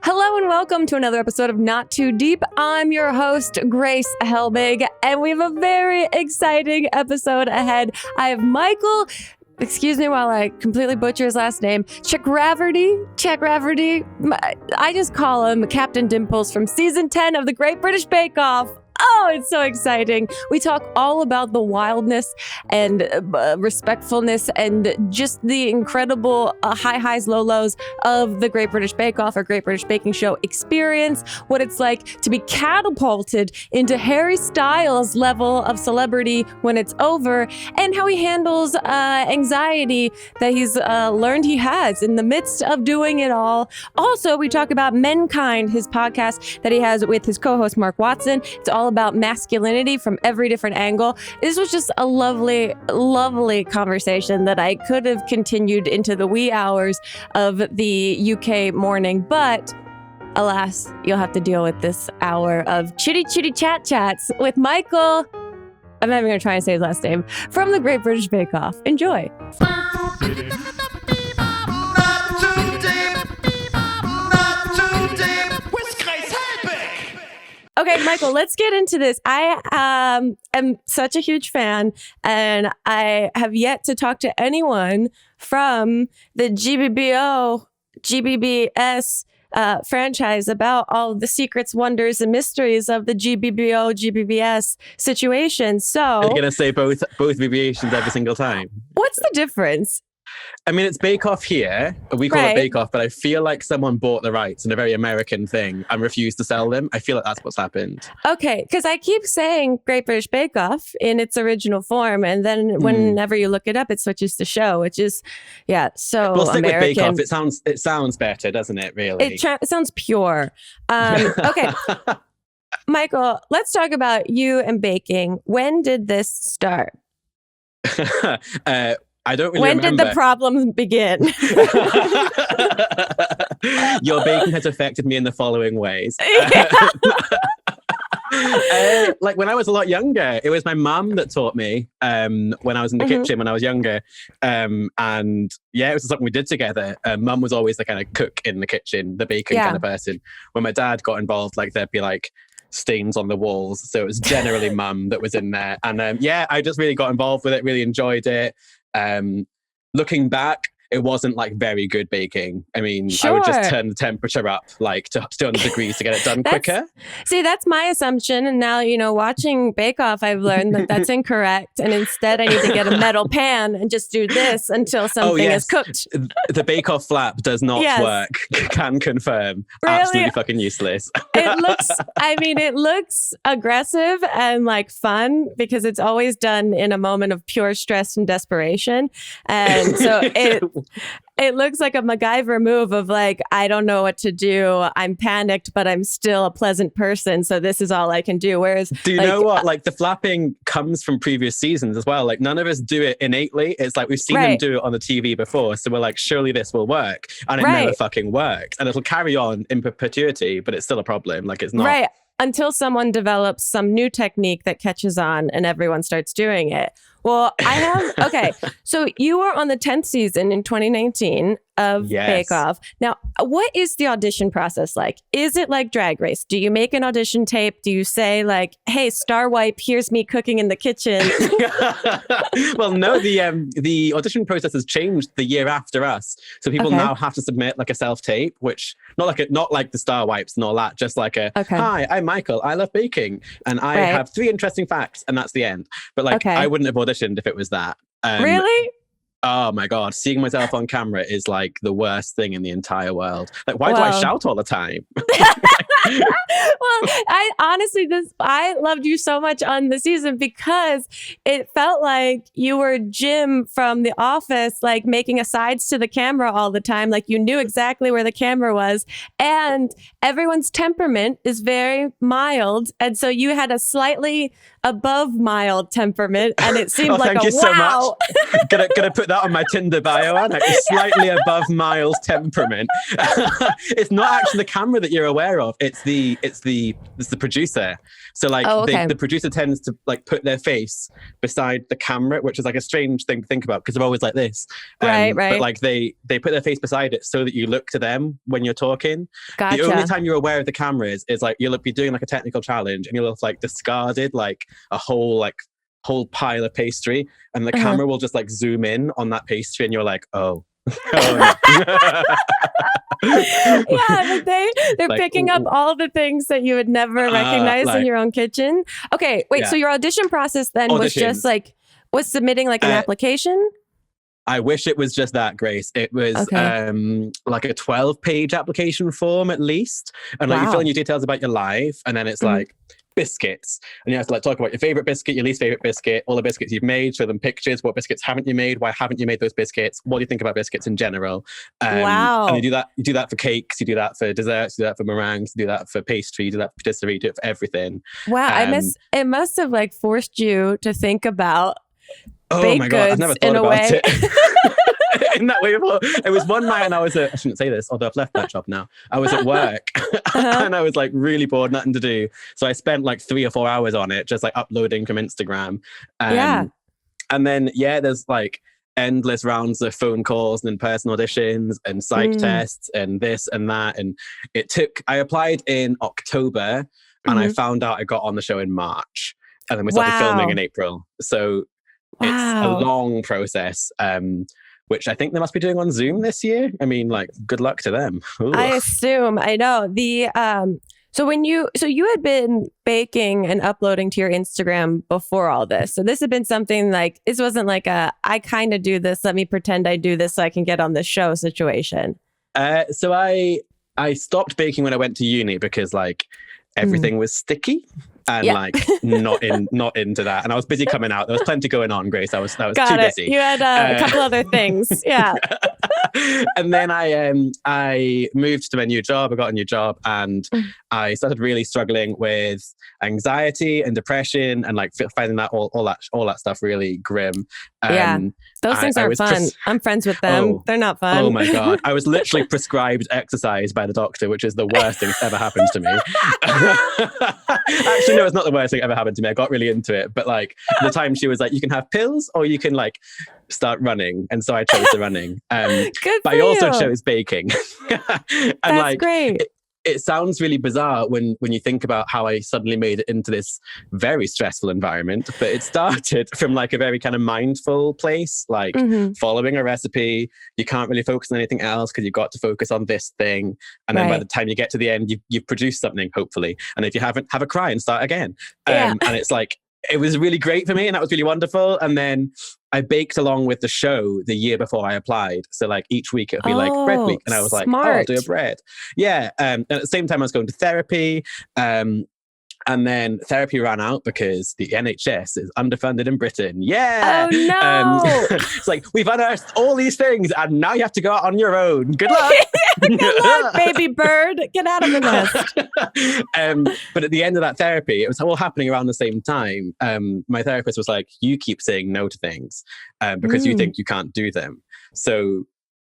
Hello and welcome to another episode of Not Too Deep. I'm your host, Grace Helbig, and we have a very exciting episode ahead. I have Michael, excuse me while I completely butcher his last name, Chakraverty. I just call him Captain Dimples from season 10 of the Great British Bake Off. Oh, it's so exciting. We talk all about the wildness and respectfulness and just the incredible high highs, low lows of the Great British Bake Off or Great British Baking Show experience, what it's like to be catapulted into Harry Styles' level of celebrity when it's over, and how he handles anxiety that he's learned he has in the midst of doing it all. Also, we talk about Menkind, his podcast that he has with his co-host Mark Watson. It's all about masculinity from every different angle. This was just a lovely, lovely conversation that I could have continued into the wee hours of the UK morning, but alas, you'll have to deal with this hour of chitty chats with Michael. I'm not even going to try and say his last name, from the Great British Bake Off. Enjoy. Okay, Michael, let's get into this. I am such a huge fan, and I have yet to talk to anyone from the GBBS franchise about all the secrets, wonders, and mysteries of the GBBS situation. So, are you going to say both abbreviations every single time? What's the difference? I mean, it's Bake Off here. We call it Bake Off, but I feel like someone bought the rights in a very American thing and refused to sell them. I feel like that's what's happened. Okay, because I keep saying Great British Bake Off in its original form, and then whenever you look it up, it switches to show, which is, so well, stick American. with Bake Off. It sounds better, doesn't it, really? It sounds pure. Okay, Michael, let's talk about you and baking. When did this start? I don't really remember. When did the problems begin? Your baking has affected me in the following ways. Like when I was a lot younger, it was my mum that taught me when I was in the kitchen when I was younger. And it was something we did together. Mum was always the kind of cook in the kitchen, the baking kind of person. When my dad got involved, like there'd be like stains on the walls. So it was generally mum that was in there. And I just really got involved with it, really enjoyed it. Looking back, it wasn't like very good baking. I mean, I would just turn the temperature up like to 200 degrees to get it done quicker. See, that's my assumption. And now, watching Bake Off, I've learned that that's incorrect. And instead, I need to get a metal pan and just do this until something is cooked. The Bake Off flap does not work. Can confirm. Really? Absolutely fucking useless. It looks aggressive and like fun because it's always done in a moment of pure stress and desperation. And so it looks like a MacGyver move of like, I don't know what to do. I'm panicked, but I'm still a pleasant person. So this is all I can do. Whereas, do you know what? Like the flapping comes from previous seasons as well. Like none of us do it innately. It's like we've seen them do it on the TV before. So we're like, surely this will work. And it never fucking works. And it'll carry on in perpetuity, but it's still a problem. Like it's not. Right. Until someone develops some new technique that catches on and everyone starts doing it. Well, so you were on the 10th season in 2019 of Bake Off. Now, what is the audition process like? Is it like Drag Race? Do you make an audition tape? Do you say like, hey, Star Wipe, here's me cooking in the kitchen? Well, no, the audition process has changed the year after us. So people now have to submit like a self-tape, which not like the Star Wipes and all that, just like hi, I'm Michael, I love baking, and I have 3 interesting facts, and that's the end. But like, I wouldn't have auditioned if it was that. Really? Oh my God, seeing myself on camera is like the worst thing in the entire world. Like, why do I shout all the time? Well, I loved you so much on the season because it felt like you were Jim from The Office, like making asides to the camera all the time. Like you knew exactly where the camera was, and everyone's temperament is very mild. And so you had a slightly above mild temperament, and it seemed like thank a you so wow. Much. Gonna put that on my Tinder bio, Anna. Slightly above mild temperament. It's not actually the camera that you're aware of. It's it's the producer. So like the producer tends to like put their face beside the camera, which is like a strange thing to think about because they're always like this. Right. But like they put their face beside it so that you look to them when you're talking. Gotcha. The only time you're aware of the camera is like you'll be doing like a technical challenge and you'll have like discarded like a whole pile of pastry, and the camera will just like zoom in on that pastry, and you're like, oh. Oh, yeah, but they're like, picking up all the things that you would never recognize in your own kitchen. Okay, wait. Yeah. So your audition process then was just like submitting like an application. I wish it was just that, Grace. It was like a 12-page application form at least, and like you fill in your details about your life, and then it's like biscuits, and you have to like talk about your favorite biscuit, your least favorite biscuit, all the biscuits you've made, show them pictures. What biscuits haven't you made? Why haven't you made those biscuits? What do you think about biscuits in general? And you do that for cakes, you do that for desserts, you do that for meringues, you do that for pastry, you do that for patisserie, you do it for everything. Wow, it must have like forced you to think about baked goods I've never thought about it. In that way before. It was one night and I shouldn't say this, although I've left that job now. I was at work and I was like really bored, nothing to do. So I spent like 3 or 4 hours on it, just like uploading from Instagram. And then, there's like endless rounds of phone calls and in-person auditions and psych tests and this and that. And I applied in October and I found out I got on the show in March. And then we started filming in April. So it's a long process. Which I think they must be doing on Zoom this year. I mean, like, good luck to them. Ooh. I assume. I know. So you had been baking and uploading to your Instagram before all this. So this had been something like, this wasn't like I kind of do this, let me pretend I do this so I can get on the show situation. So I stopped baking when I went to uni because like everything was sticky. And like not into that, and I was busy coming out. There was plenty going on, Grace. I was too busy. You had a couple other things, And then I moved to my new job. I got a new job, and I started really struggling with anxiety and depression, and like finding that all that stuff really grim. Those things aren't fun. I'm friends with them. They're not fun. Oh my God. I was literally prescribed exercise by the doctor, which is the worst thing that's ever happened to me. Actually, no, it's not the worst thing that ever happened to me. I got really into it. But like the time she was like, you can have pills or you can like start running. And so I chose the running. But I also chose baking. And that's great. It sounds really bizarre when you think about how I suddenly made it into this very stressful environment, but it started from like a very kind of mindful place, like following a recipe. You can't really focus on anything else because you've got to focus on this thing. And then by the time you get to the end, you've produced something, hopefully. And if you haven't, have a cry and start again. And it's like, it was really great for me and that was really wonderful. And then I baked along with the show the year before I applied. So like each week it would be like bread week. And I was like, I'll do a bread. Yeah. And at the same time I was going to therapy. And then therapy ran out because the NHS is underfunded in Britain. Yeah. Oh no. It's like, we've unearthed all these things and now you have to go out on your own. Good luck. Good luck, baby bird. Get out of the nest. But at the end of that therapy, it was all happening around the same time. My therapist was like, you keep saying no to things because you think you can't do them. So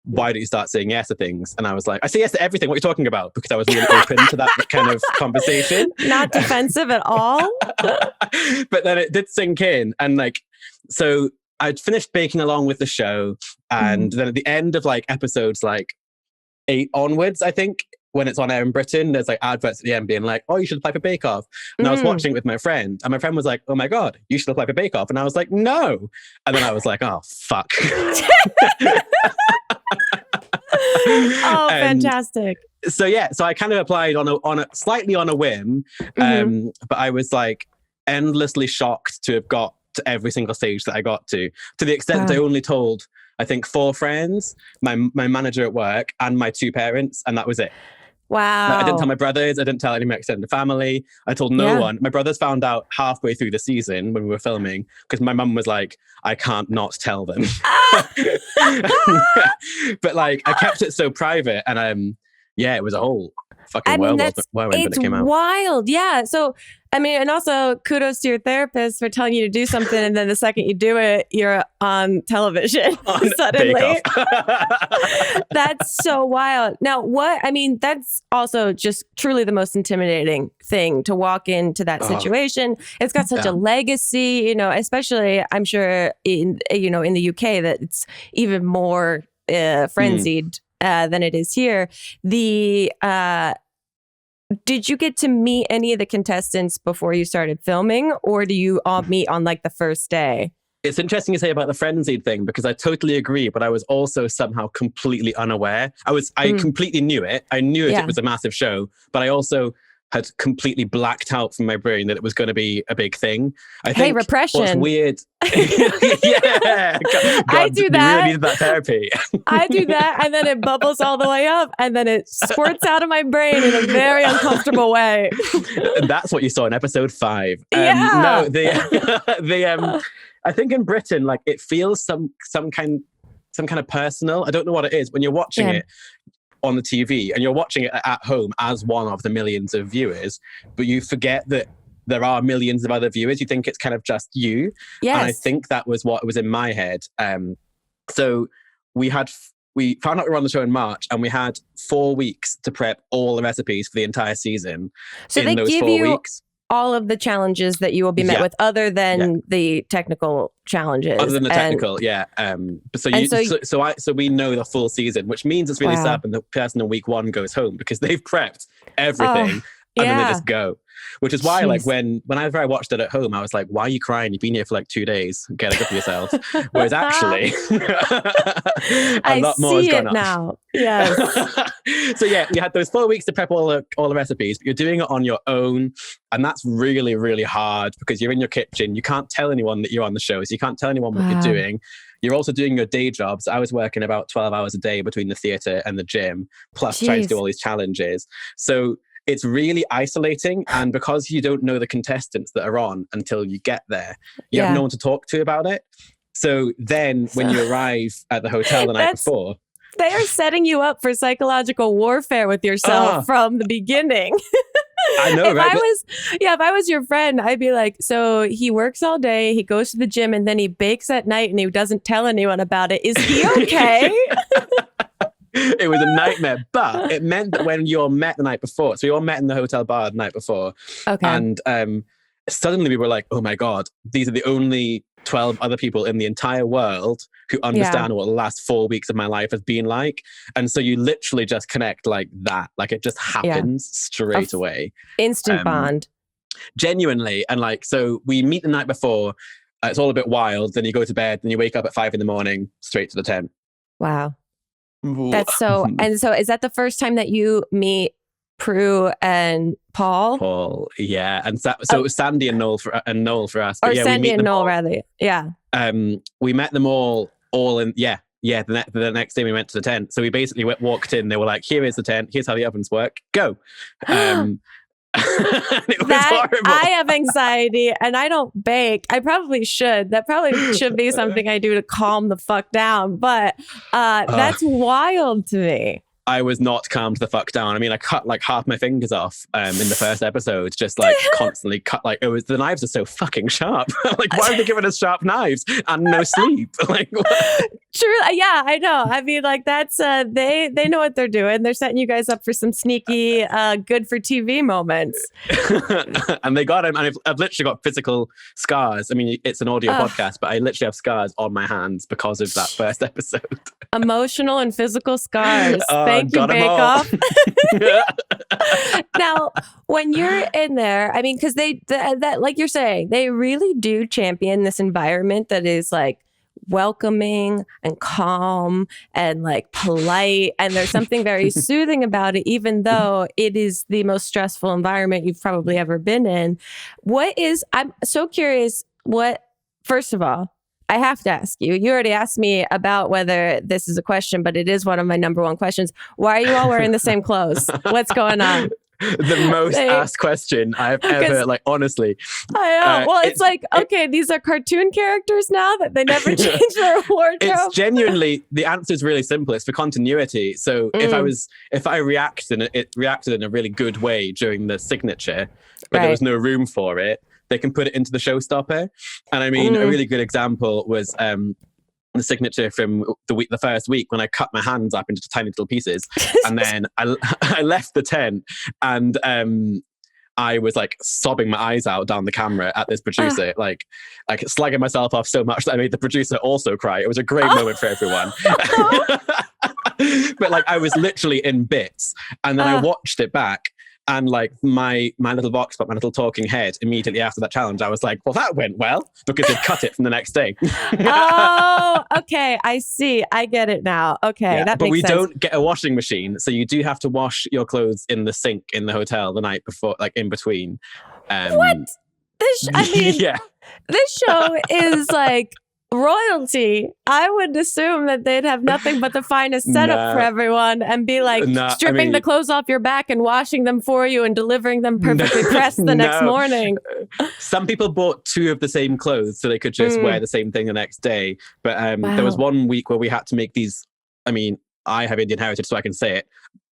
why don't you start saying yes to things? And I was like, I say yes to everything. What are you talking about? Because I was really open to that kind of conversation. Not defensive at all. But then it did sink in. And like, so I'd finished baking along with the show. And then at the end of like episodes like 8 onwards, I think, when it's on air in Britain, there's like adverts at the end being like, oh, you should apply for Bake Off. And I was watching it with my friend, and my friend was like, oh my God, you should apply for Bake Off. And I was like, no. And then I was like, oh, fuck. Oh, fantastic. So I kind of applied on a slightly on a whim, but I was like endlessly shocked to have got to every single stage that I got to the extent that I only told, I think, 4 friends, my manager at work and my 2 parents, and that was it. Wow. I didn't tell my brothers. I didn't tell any of my extended family. I told no one. My brothers found out halfway through the season when we were filming because my mum was like, I can't not tell them. But like, I kept it so private. And yeah, it was a whole fucking I mean, whirlwind when it's it came out. wild. Yeah. So, I mean, and also kudos to your therapist for telling you to do something. And then the second you do it, you're on television suddenly. That's so wild. Now, that's also just truly the most intimidating thing to walk into that situation. It's got such a legacy, you know, especially I'm sure in the UK that it's even more frenzied than it is here. Did you get to meet any of the contestants before you started filming, or do you all meet on like the first day? It's interesting you say about the frenzied thing, because I totally agree, but I was also somehow completely unaware. I completely knew it. I knew it was a massive show, but I also had completely blacked out from my brain that it was going to be a big thing. I think repression. What's weird. Yeah. God, I do that. You really needed that therapy. I do that, and then it bubbles all the way up, and then it squirts out of my brain in a very uncomfortable way. And that's what you saw in episode 5. Yeah. No, I think in Britain, like, it feels some kind of personal. I don't know what it is when you're watching it on the TV and you're watching it at home as one of the millions of viewers, but you forget that there are millions of other viewers. You think it's kind of just you. Yes. And I think that was what was in my head. So we found out we were on the show in March, and we had 4 weeks to prep all the recipes for the entire season. So they give you all of the challenges that you will be met with, other than the technical challenges. Other than the technical, So we know the full season, which means it's really sad when the person in week 1 goes home, because they've prepped everything and then they just go. Which is why, like, whenever I watched it at home, I was like, why are you crying? You've been here for like 2 days. Get a grip of yourself. Whereas actually, a lot more has gone on. Now. Yes. So yeah, you had those 4 weeks to prep all the recipes, but you're doing it on your own. And that's really, really hard, because you're in your kitchen. You can't tell anyone that you're on the show. So you can't tell anyone what you're doing. You're also doing your day jobs. I was working about 12 hours a day between the theatre and the gym, plus trying to do all these challenges. So it's really isolating. And because you don't know the contestants that are on until you get there, you have no one to talk to about it. So then when you arrive at the hotel the night before, they are setting you up for psychological warfare with yourself from the beginning. I know, right? If I was your friend, I'd be like, so he works all day, he goes to the gym, and then he bakes at night, and he doesn't tell anyone about it. Is he okay? It was a nightmare, but it meant that when you all met the night before, so we all met in the hotel bar the night before, and suddenly we were like, oh my God, these are the only 12 other people in the entire world who understand what the last 4 weeks of my life has been like. And so you literally just connect like that. Like, it just happens straight away. Instant bond. Genuinely. And like, so we meet the night before. It's all a bit wild. Then you go to bed. Then you wake up at 5 a.m, straight to the tent. Wow. That's so... And so is that the first time that you meet Prue and Paul? Paul, yeah. And so it was Sandy and Noel for us. Or Sandy and Noel, rather. Yeah. We met them all in... Yeah. The next day we went to the tent. So we basically walked in. They were like, here is the tent. Here's how the ovens work. Go. It was horrible. I have anxiety and I don't bake. I probably should. That probably should be something I do to calm the fuck down. But that's wild to me. I was not calmed the fuck down. I mean, I cut like half my fingers off in the first episode, just like constantly cut. Like, the knives are so fucking sharp. Like, why are they giving us sharp knives and no sleep? Like, what? True. Yeah, I know. I mean, like, that's they know what they're doing. They're setting you guys up for some sneaky, good for TV moments. And they got him. And I've literally got physical scars. I mean, it's an audio podcast, but I literally have scars on my hands because of that first episode. Emotional and physical scars. Thank you, Bake Off. Now, when you're in there, I mean, because that, like you're saying, they really do champion this environment that is like welcoming and calm and like polite, and there's something very soothing about it, even though it is the most stressful environment you've probably ever been in. I'm so curious, first of all, I have to ask you. You already asked me about whether this is a question, but it is one of my number one questions. Why are you all wearing the same clothes? What's going on? the most asked question I've ever, like, honestly. I know. Well, it's like, okay, these are cartoon characters now that they never change their wardrobe. It's genuinely, the answer is really simple. It's for continuity. So if I reacted in a really good way during the signature, but there was no room for it, they can put it into the showstopper. And I mean, a really good example was the signature from the first week when I cut my hands up into tiny little pieces, and then I left the tent, and I was like sobbing my eyes out down the camera at this producer, like slagging myself off so much that I made the producer also cry. It was a great moment for everyone. But like I was literally in bits, and then I watched it back. And like my little vox pop, my little talking head, immediately after that challenge, I was like, well, that went well, because they'd cut it from the next day. Oh, okay. I see. I get it now. Okay, that makes sense. But we don't get a washing machine. So you do have to wash your clothes in the sink in the hotel the night before, like in between. What? This show is like royalty. I would assume that they'd have nothing but the finest setup for everyone and be like stripping the clothes off your back and washing them for you and delivering them perfectly pressed the next morning. Some people bought 2 of the same clothes so they could just wear the same thing the next day. But there was one week where we had to make these, I mean, I have Indian heritage, so I can say it,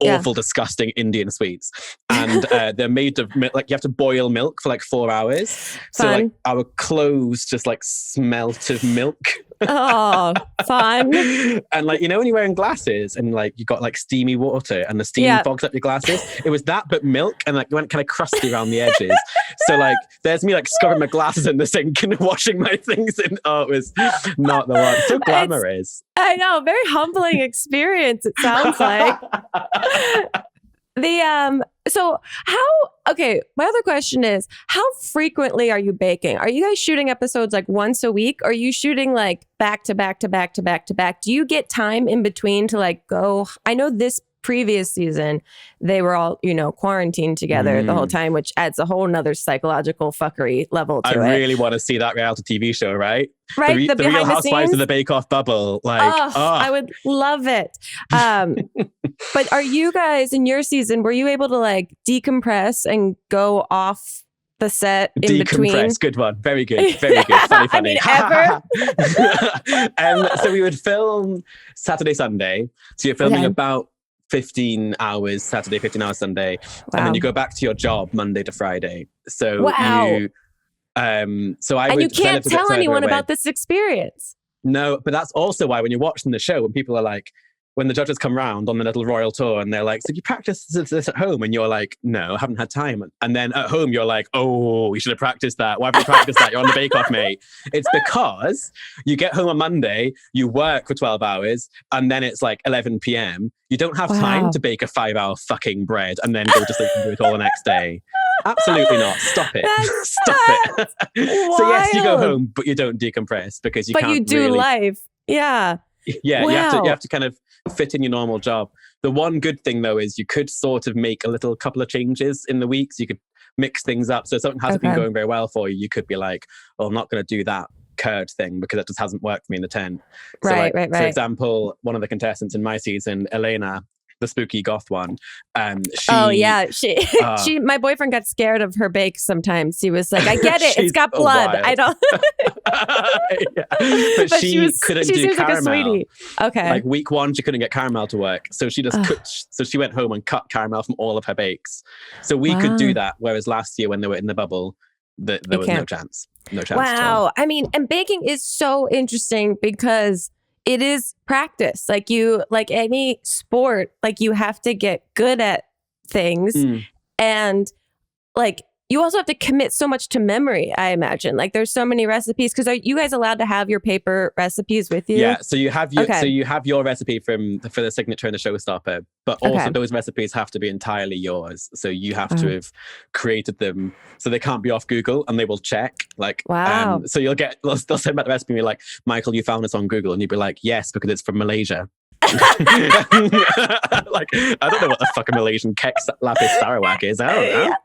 awful, disgusting Indian sweets. And they're made of, like, you have to boil milk for like 4 hours. So like our clothes just like smelt of milk. Oh, fun. And like, you know, when you're wearing glasses and like you got like steamy water and the steam fogs up your glasses, it was that but milk, and like it went kind of crusty around the edges. So like there's me like scrubbing my glasses in the sink and washing my things in. Oh, it was not the one. So glamorous. I know, very humbling experience, it sounds like. My other question is, how frequently are you baking? Are you guys shooting episodes like once a week? Or are you shooting like back to back to back to back to back? Do you get time in between to like go? I know this previous season, they were all, quarantined together the whole time, which adds a whole nother psychological fuckery level to it. I really want to see that reality TV show, right? Right, the Real Housewives of the Bake Off bubble. Like, I would love it. But are you guys in your season, were you able to like decompress and go off the set in between? Decompress, good one. Very good. Very good. Funny. I mean, ever? So we would film Saturday, Sunday. So you're filming about 15 hours Saturday, 15 hours Sunday. And then you go back to your job Monday to Friday. So you can't tell anyone about this experience. No, but that's also why when you're watching the show, when people are like, when the judges come round on the little royal tour and they're like, so you practice this at home? And you're like, no, I haven't had time. And then at home, you're like, oh, you should have practiced that. Why haven't you practiced that? You're on the Bake Off, mate. It's because you get home on Monday, you work for 12 hours, and then it's like 11 p.m. You don't have time to bake a 5-hour fucking bread and then go to sleep and do it all the next day. Absolutely not. Stop it. Stop it. So yes, you go home, but you don't decompress because you can't. But you do life. Yeah. Yeah, you have to kind of fit in your normal job. The one good thing though is you could sort of make a couple of changes in the weeks. You could mix things up. So if something hasn't been going very well for you, you could be like, oh, I'm not going to do that curd thing because it just hasn't worked for me in the tent. Right. For example, one of the contestants in my season, Elena, the spooky goth one. She my boyfriend got scared of her bake sometimes. He was like, I get it, it's got blood. I don't But she couldn't do caramel. Like a sweetie. Okay. Like week 1, she couldn't get caramel to work. So she just so she went home and cut caramel from all of her bakes. So we could do that. Whereas last year when they were in the bubble, there was no chance. No chance. Wow. I mean, and baking is so interesting because it is practice. Like any sport, like you have to get good at things. And like you also have to commit so much to memory, I imagine. Like there's so many recipes. Because are you guys allowed to have your paper recipes with you? Yeah, so you have your recipe for the signature and the showstopper, but also those recipes have to be entirely yours. So you have to have created them, so they can't be off Google, and they will check. Like, wow. So they'll send back the recipe and be like, Michael, you found this on Google, and you'd be like, yes, because it's from Malaysia. Like, I don't know what the fuck a Malaysian kek lapis sarawak is. I don't know.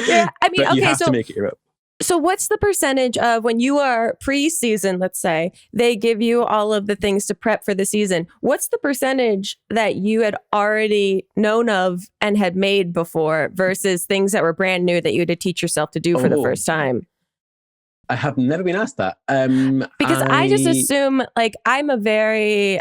Yeah. I mean, but you have to make it your own. So what's the percentage of when you are pre-season, let's say, they give you all of the things to prep for the season. What's the percentage that you had already known of and had made before versus things that were brand new that you had to teach yourself to do for the first time? I have never been asked that. Because I just assume, like, I'm a very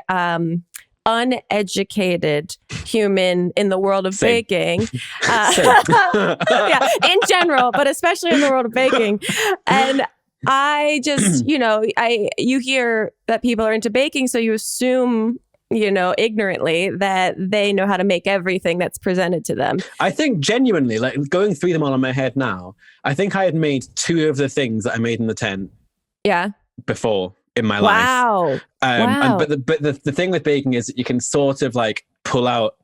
uneducated human in the world of baking. Yeah, in general, but especially in the world of baking. And I just, you hear that people are into baking, so you assume, ignorantly that they know how to make everything that's presented to them. I think genuinely, like going through them all in my head now, I think I had made 2 of the things that I made in the tent. Yeah. Before in my life. Wow. Wow. But the thing with baking is that you can sort of like pull out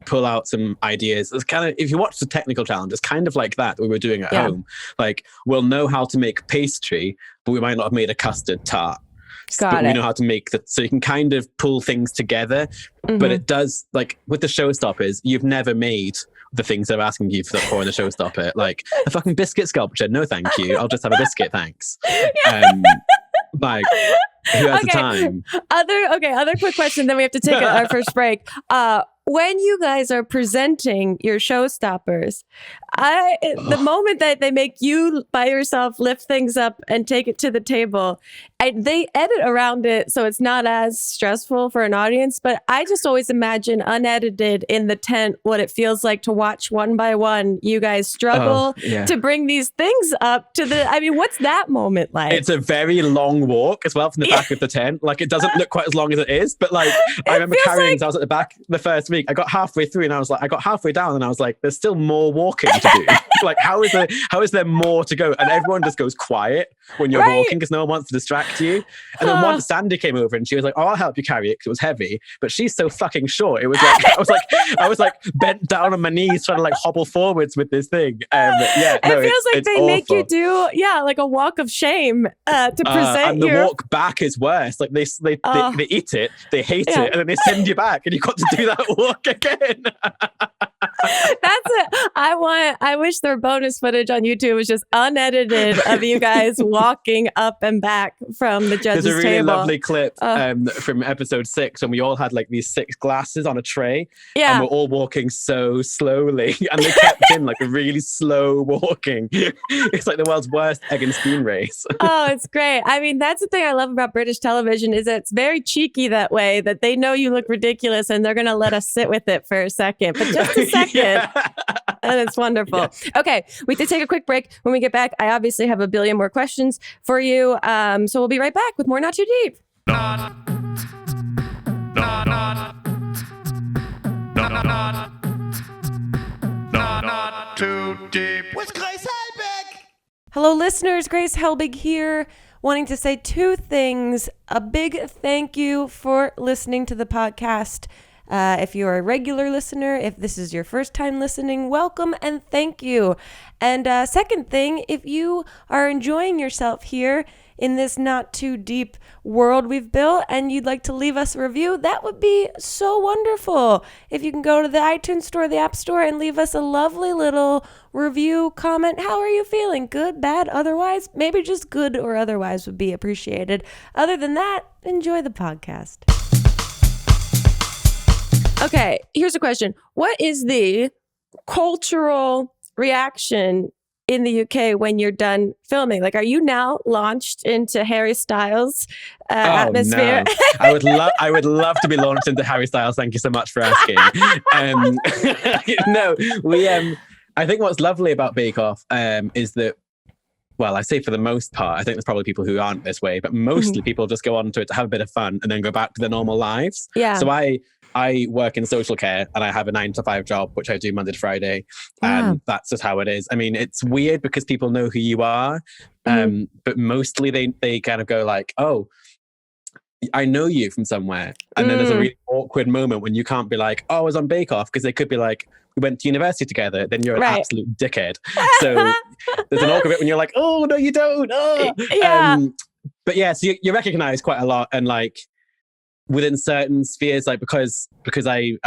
some ideas. It's kind of, if you watch the technical challenge, it's kind of like that we were doing at home. Like, we'll know how to make pastry, but we might not have made a custard tart. But we know how to make that, so you can kind of pull things together. Mm-hmm. But it does, like with the showstoppers, you've never made the things they're asking you for in a showstopper, like a fucking biscuit sculpture. No, thank you. I'll just have a biscuit, thanks. Like, who has the time? Other quick question, then we have to take our first break. When you guys are presenting your showstoppers, the moment that they make you by yourself lift things up and take it to the table, they edit around it so it's not as stressful for an audience. But I just always imagine unedited in the tent what it feels like to watch one by one you guys struggle to bring these things up to the. I mean, what's that moment like? It's a very long walk as well from the back of the tent. Like, it doesn't look quite as long as it is, but like I remember carrying. I was at the back the first week. I got halfway through and I got halfway down and I was like, there's still more walking to do. Like, how is there more to go? And everyone just goes quiet when you're walking because no one wants to distract you. And then once Sandy came over and she was like, oh, I'll help you carry it because it was heavy, but she's so fucking short. It was like I was like bent down on my knees trying to like hobble forwards with this thing. It feels like they make you do like a walk of shame to present. And the walk back is worse. Like they eat it, they hate it, and then they send you back, and you got to do that walk again. That's it. I wish their bonus footage on YouTube was just unedited of you guys walking up and back from the judges' table. There's a really lovely clip from episode 6 when we all had like these 6 glasses on a tray, and we're all walking so slowly, and they kept in like a really slow walking. It's like the world's worst egg and spoon race. Oh, it's great. I mean, that's the thing I love about British television is it's very cheeky that way, that they know you look ridiculous and they're going to let us sit with it for a second, but just a second. And it's wonderful. Yeah. Okay, we have to take a quick break. When we get back, I obviously have a billion more questions for you. So we'll be right back with more Not Too Deep. Not Too Deep with Grace Helbig. Hello, listeners. Grace Helbig here, wanting to say 2 things. A big thank you for listening to the podcast. If you're a regular listener, if this is your first time listening, welcome and thank you. And second thing, if you are enjoying yourself here in this not too deep world we've built and you'd like to leave us a review, that would be so wonderful. If you can go to the iTunes store, the App Store, and leave us a lovely little review, comment. How are you feeling? Good, bad, otherwise? Maybe just good or otherwise would be appreciated. Other than that, enjoy the podcast. Okay, here's a question. What is the cultural reaction in the UK when you're done filming? Like, are you now launched into Harry Styles atmosphere? No. I would love to be launched into Harry Styles. Thank you so much for asking. No, I think what's lovely about Bake Off is that, well, I say for the most part, I think there's probably people who aren't this way, but mostly people just go on to it to have a bit of fun and then go back to their normal lives. Yeah. So I work in social care and I have a 9-to-5 job, which I do Monday to Friday. And that's just how it is. I mean, it's weird because people know who you are. But mostly they kind of go like, oh, I know you from somewhere. And then there's a really awkward moment when you can't be like, oh, I was on Bake Off, because they could be like, we went to university together. Then you're an absolute dickhead. So there's an awkward bit when you're like, oh, no, you don't. Oh. Yeah. But yeah, so you recognize quite a lot. And like, within certain spheres, like because I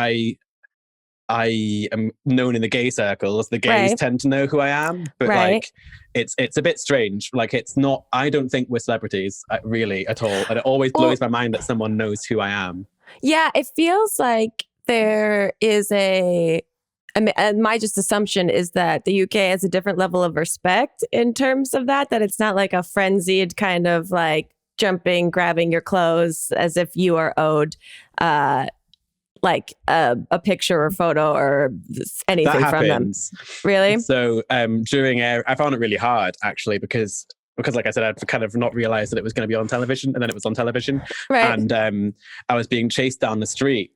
I am known in the gay circles. The gays Right. tend to know who I am, but Right. like it's a bit strange. Like it's not. I don't think we're celebrities really at all, and it always blows my mind that someone knows who I am. Yeah, it feels like there is my just assumption is that the UK has a different level of respect in terms of that it's not like a frenzied kind of like jumping, grabbing your clothes as if you are owed like a picture or photo or anything That from them. happens. Really? So during air, I found it really hard actually because like I said, I'd kind of not realized that it was going to be on television, and then it was on television. Right. And I was being chased down the street,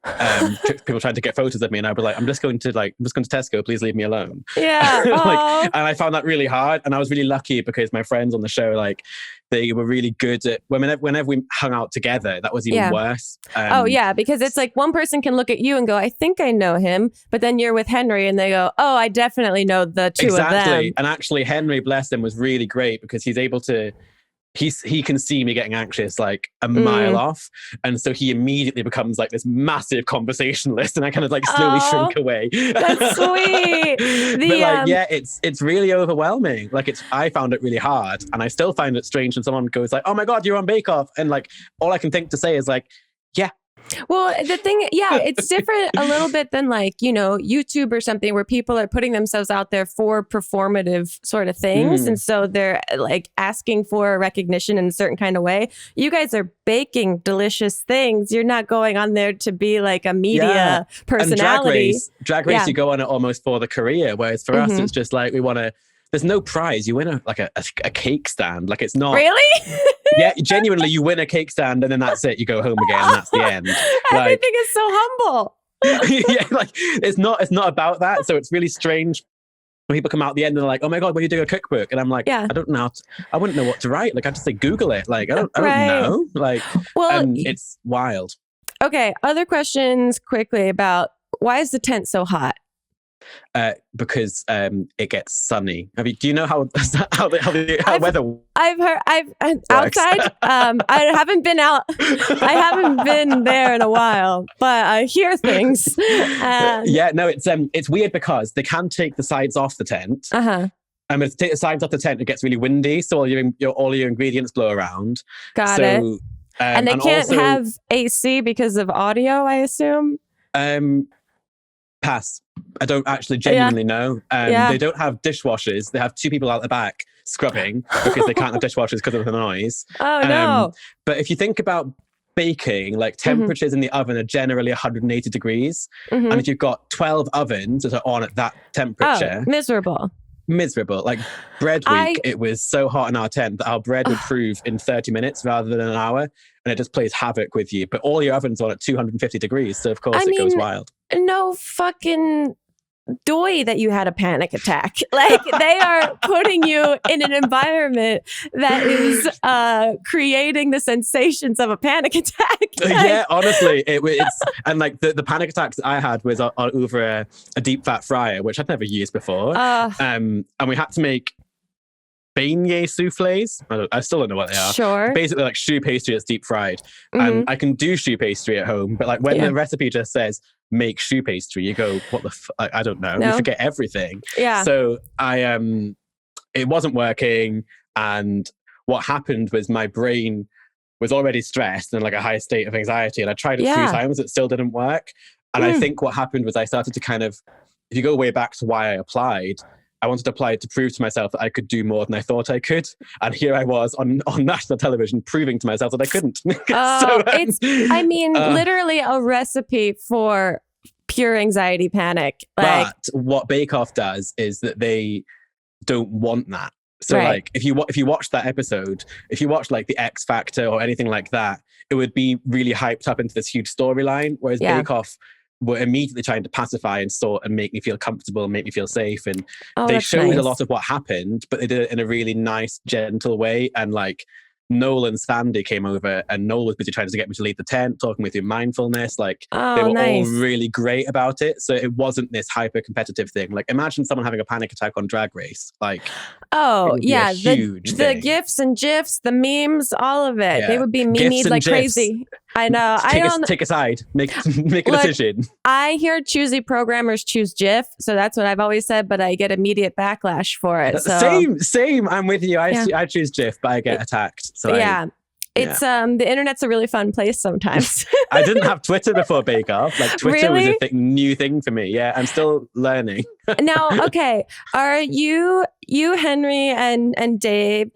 people trying to get photos of me, and I'd be like, I'm just going to Tesco, please leave me alone. Yeah. And I found that really hard, and I was really lucky because my friends on the show, like, they were really good at whenever we hung out together, that was even worse. Because it's like one person can look at you and go, I think I know him, but then you're with Henry and they go, oh, I definitely know the two of them. Exactly. And actually Henry, bless him, was really great because he's able to he can see me getting anxious like a mile off, and so he immediately becomes like this massive conversationalist, and I kind of like slowly shrink away. That's sweet. But like, it's really overwhelming. Like I found it really hard, and I still find it strange when someone goes like, "Oh my God, you're on Bake Off," and like all I can think to say is like, "Yeah." Well, the thing, it's different a little bit than like, YouTube or something where people are putting themselves out there for performative sort of things. And so they're like asking for recognition in a certain kind of way. You guys are baking delicious things. You're not going on there to be like a media personality. And Drag Race, you go on it almost for the career. Whereas for us, it's just like, there's no prize. You win a cake stand. Like it's not. Really? Yeah, genuinely, you win a cake stand and then that's it. You go home again and that's the end. Everything is so humble. Yeah, like it's not about that. So it's really strange when people come out at the end and they're like, "Oh my God, when you do a cookbook?" And I'm like, I don't know. I wouldn't know what to write. Like I just say Google it. Like I don't know. Like, it's wild. Okay. Other questions quickly about why is the tent so hot? Because it gets sunny. I mean, do you know how weather? I've heard. I've outside. I haven't been out. I haven't been there in a while, but I hear things. It's weird because they can take the sides off the tent. And if they take the sides off the tent, it gets really windy, so all your ingredients blow around. Got it. And they can't have AC because of audio, I assume. Pass. I don't actually genuinely know. They don't have dishwashers. They have two people out the back scrubbing because they can't have dishwashers because of the noise. Oh, no. But if you think about baking, like temperatures in the oven are generally 180 degrees. And if you've got 12 ovens that are on at that temperature. Miserable. Like bread week, it was so hot in our tent that our bread would prove in 30 minutes rather than an hour. And it just plays havoc with you. But all your ovens are at 250 degrees. So of course it goes wild. No fucking doy that you had a panic attack. Like they are putting you in an environment that is creating the sensations of a panic attack. Yeah, honestly, it's and like the panic attacks that I had was over a deep fat fryer, which I'd never used before. And we had to make beignet soufflés. I still don't know what they are. Sure. Basically like choux pastry that's deep fried. And I can do choux pastry at home, but like when the recipe just says make choux pastry, you go, what the I don't know. You forget everything. Yeah. So it wasn't working, and what happened was my brain was already stressed and like a high state of anxiety, and I tried it 3 times, it still didn't work. And I think what happened was I started to kind of, if you go way back to why I applied, I wanted to apply to prove to myself that I could do more than I thought I could. And here I was on national television proving to myself that I couldn't. It's literally a recipe for pure anxiety panic. But what Bake Off does is that they don't want that. So like if you watch that episode, if you watch like the X Factor or anything like that, it would be really hyped up into this huge storyline. Whereas Bake Off were immediately trying to pacify and sort and make me feel comfortable and make me feel safe. And they showed a lot of what happened, but they did it in a really nice, gentle way. And like Noel and Sandy came over, and Noel was busy trying to get me to lead the tent, talking with you mindfulness. Like they were all really great about it. So it wasn't this hyper competitive thing. Like imagine someone having a panic attack on Drag Race. Like huge the GIFs and GIFs, the memes, all of it. They would be memed like crazy. I know. Take a side. Make a decision. I hear choosy programmers choose GIF, so that's what I've always said. But I get immediate backlash for it. So. Same. I'm with you. I choose GIF, but I get attacked. So it's the internet's a really fun place sometimes. I didn't have Twitter before Bake Off. Like Twitter really? was a new thing for me. Yeah, I'm still learning. Now, okay, are you Henry and David?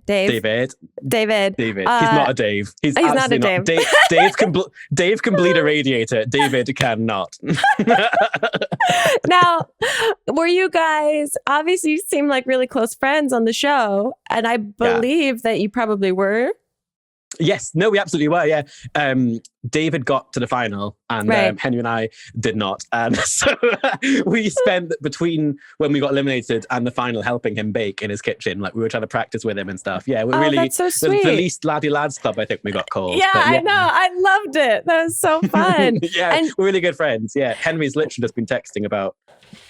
David. He's not a Dave. He's not a Dave. Dave can bleed a radiator. David cannot. Now, were you guys, obviously you seem like really close friends on the show, and I believe that you probably were. Yes, no, we absolutely were. Yeah, David got to the final, and Henry and I did not. And so we spent between when we got eliminated and the final helping him bake in his kitchen. Like we were trying to practice with him and stuff. Yeah, we're really that's so sweet. The least laddie lads club, I think we got called. Yeah, I know. I loved it. That was so fun. And we're really good friends. Yeah, Henry's literally just been texting about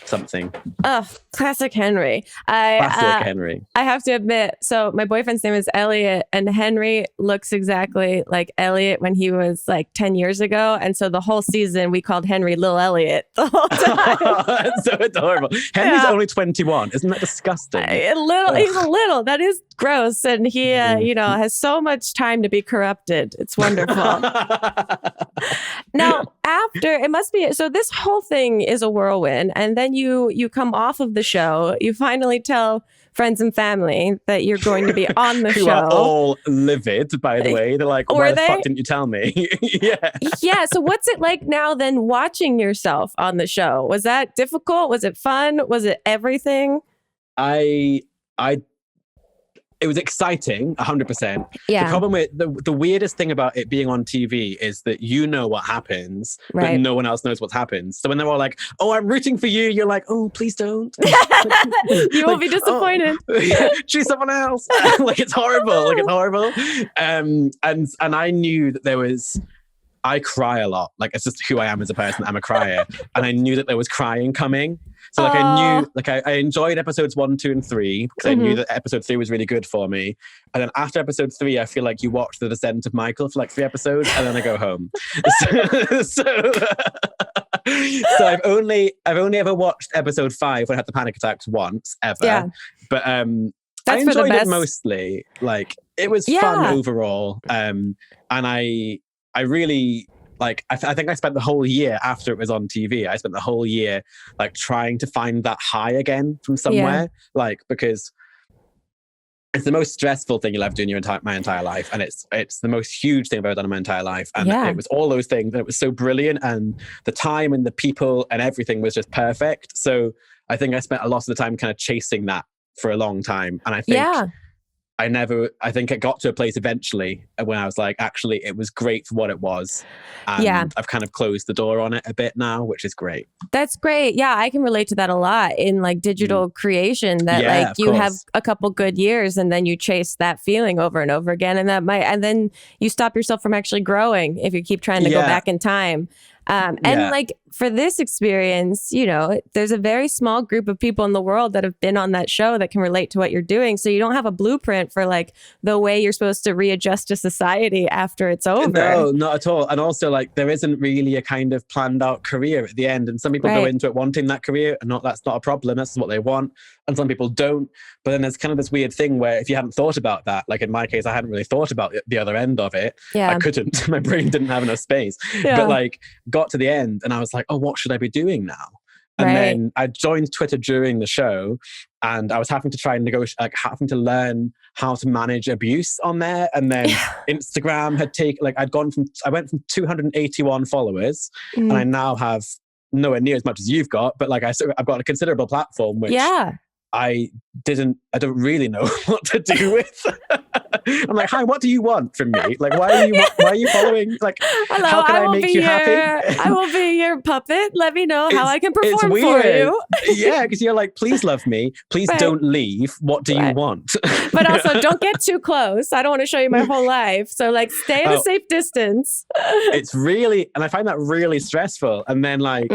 something. Oh, classic Henry. Henry. I have to admit, so my boyfriend's name is Elliot, and Henry looks exactly like Elliot when he was like 10 years ago. And so the whole season we called Henry Lil Elliot the whole time. That's so adorable. Henry's only 21. Isn't that disgusting? He's a little. That is gross. And he, has so much time to be corrupted. It's wonderful. Now, after, it must be, so this whole thing is a whirlwind. And then you come off of the show. You finally tell friends and family that you're going to be on the show. Who are all livid, by the way. They're like, why the fuck didn't you tell me? Yeah. So what's it like now then watching yourself on the show? Was that difficult? Was it fun? Was it everything? It was exciting, 100%. Yeah. The problem with the weirdest thing about it being on TV is that you know what happens, but no one else knows what happens. So when they're all like, "Oh, I'm rooting for you," you're like, "Oh, please don't." You will be disappointed. Choose someone else. It's horrible. And I knew that there was. I cry a lot. Like it's just who I am as a person. I'm a crier, and I knew that there was crying coming. So I knew, I enjoyed episodes 1, 2, and 3 because I knew that episode 3 was really good for me. And then after episode 3, I feel like you watch The Descent of Michael for like 3 episodes, and then I go home. So I've only ever watched episode 5 when I had the panic attacks once ever. Yeah. But I enjoyed it mostly. Like it was fun overall. And I really. Like, I think I spent the whole year after it was on TV, I spent the whole year, like, trying to find that high again from somewhere. Like, because it's the most stressful thing you'll ever do in my entire life. And it's the most huge thing I've ever done in my entire life. And it was all those things. And it was so brilliant. And the time and the people and everything was just perfect. So I think I spent a lot of the time kind of chasing that for a long time. And I think... I think it got to a place eventually when I was like, actually, it was great for what it was. And I've kind of closed the door on it a bit now, which is great. That's great. Yeah, I can relate to that a lot in like digital creation that like you have a couple good years and then you chase that feeling over and over again. And then you stop yourself from actually growing if you keep trying to go back in time. And like for this experience, there's a very small group of people in the world that have been on that show that can relate to what you're doing. So you don't have a blueprint for like the way you're supposed to readjust to society after it's over. No, not at all. And also like there isn't really a kind of planned out career at the end. And some people go into it wanting that career and that's not a problem. That's what they want. And some people don't. But then there's kind of this weird thing where if you hadn't thought about that, like in my case, I hadn't really thought about the other end of it. Yeah. I couldn't. My brain didn't have enough space. But like got to the end and I was like, oh, what should I be doing now? And then I joined Twitter during the show and I was having to try and negotiate, like having to learn how to manage abuse on there. And then Instagram had taken, like I went from 281 followers and I now have nowhere near as much as you've got, but like I've got a considerable platform, which I don't really know what to do with. I'm like, hi, what do you want from me? Like, why are you following? Like, hello, how can I make you happy? I will be your puppet. Let me know how I can perform for you. Yeah, because you're like, please love me. Please don't leave. What do you want? But also, don't get too close. I don't want to show you my whole life. So like, stay at a safe distance. It's really, and I find that really stressful. And then like,